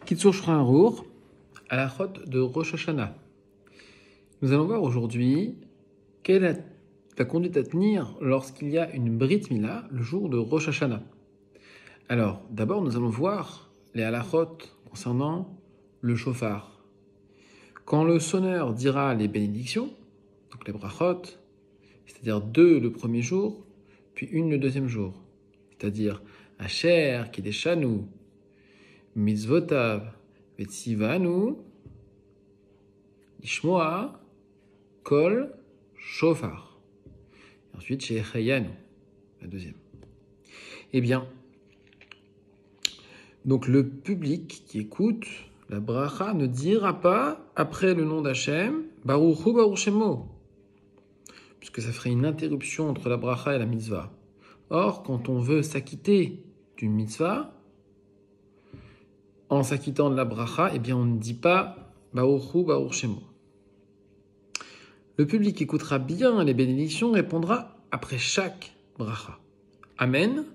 Kitsur Shulchan Aruch, à la chôte de Rosh Hashanah. Nous allons voir aujourd'hui quelle est la conduite à tenir lorsqu'il y a une Brit Mila le jour de Rosh Hashanah. Alors, d'abord, nous allons voir les halachot concernant le shofar. Quand le sonneur dira les bénédictions, donc les brachot, c'est-à-dire 2 le premier jour, puis 1 le deuxième jour, c'est-à-dire Asher Kideshanu, Mitzvotav, Vetzivanu, Ishmoa, Kol, Shofar. Et ensuite, chez Chayanu, la deuxième. Eh bien, donc le public qui écoute la bracha ne dira pas, après le nom d'Hachem, Baruchu Baruch Shemo, puisque ça ferait une interruption entre la bracha et la mitzvah. Or, quand on veut s'acquitter d'une mitzvah, en s'acquittant de la bracha, eh bien on ne dit pas Baruchu Baruch Shemo. Le public écoutera bien les bénédictions, répondra après chaque bracha. Amen,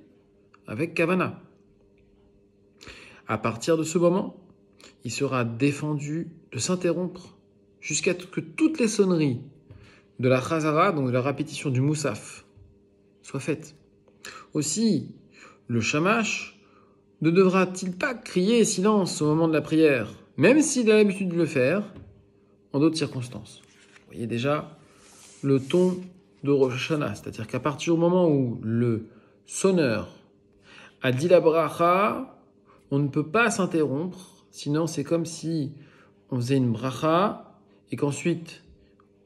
avec kavana. À partir de ce moment, il sera défendu de s'interrompre jusqu'à ce que toutes les sonneries de la chazara, donc de la répétition du moussaf, soient faites. Aussi, le shamash ne devra-t-il pas crier silence au moment de la prière, même s'il a l'habitude de le faire en d'autres circonstances. Vous voyez déjà le ton de Rosh Hashanah, c'est-à-dire qu'à partir du moment où le sonneur a dit la bracha, on ne peut pas s'interrompre, sinon c'est comme si on faisait une bracha et qu'ensuite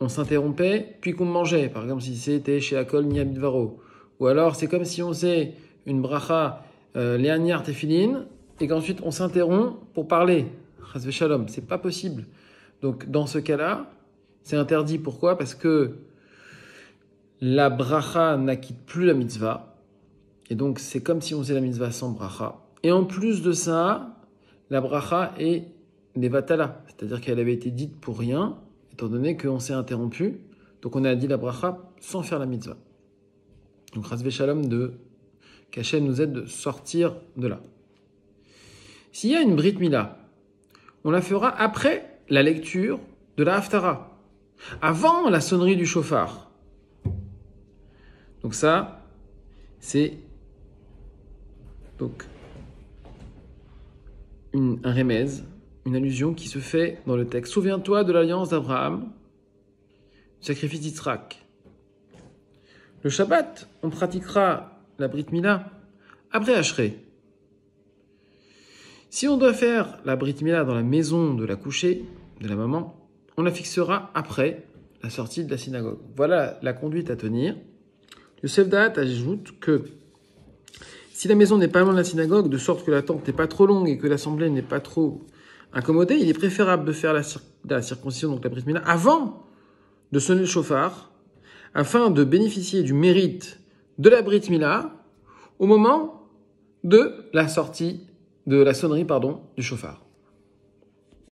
on s'interrompait puis qu'on mangeait, par exemple si c'était chez Akol Niamidvaro. Ou alors c'est comme si on faisait une bracha Léaniar Tefilin et qu'ensuite on s'interrompt pour parler. Chas v'shalom, c'est pas possible. Donc dans ce cas-là, c'est interdit. Pourquoi ? Parce que la bracha n'acquitte plus la mitzvah. Et donc c'est comme si on faisait la mitzvah sans bracha. Et en plus de ça, la bracha est nevatala, c'est-à-dire qu'elle avait été dite pour rien, étant donné qu'on s'est interrompu. Donc on a dit la bracha sans faire la mitzvah. Donc chas v'shalom qu'Hachem nous aide de sortir de là. S'il y a une Brit Mila, on la fera après la lecture de la Haftara, avant la sonnerie du shofar. Donc ça, c'est donc un remèze, une allusion qui se fait dans le texte. Souviens-toi de l'alliance d'Abraham, du sacrifice d'Yitzhak. Le Shabbat, on pratiquera la Brit Mila après Ashrei. Si on doit faire la Brit Mila dans la maison de la couchée, de la maman, on la fixera après la sortie de la synagogue. Voilà la conduite à tenir. Le Yosef Da'at ajoute que si la maison n'est pas loin de la synagogue, de sorte que l'attente n'est pas trop longue et que l'assemblée n'est pas trop incommodée, il est préférable de faire la circoncision, donc la Brit Mila, avant de sonner le shofar, afin de bénéficier du mérite de la Brit Mila au moment de la sortie, de la sonnerie, du shofar.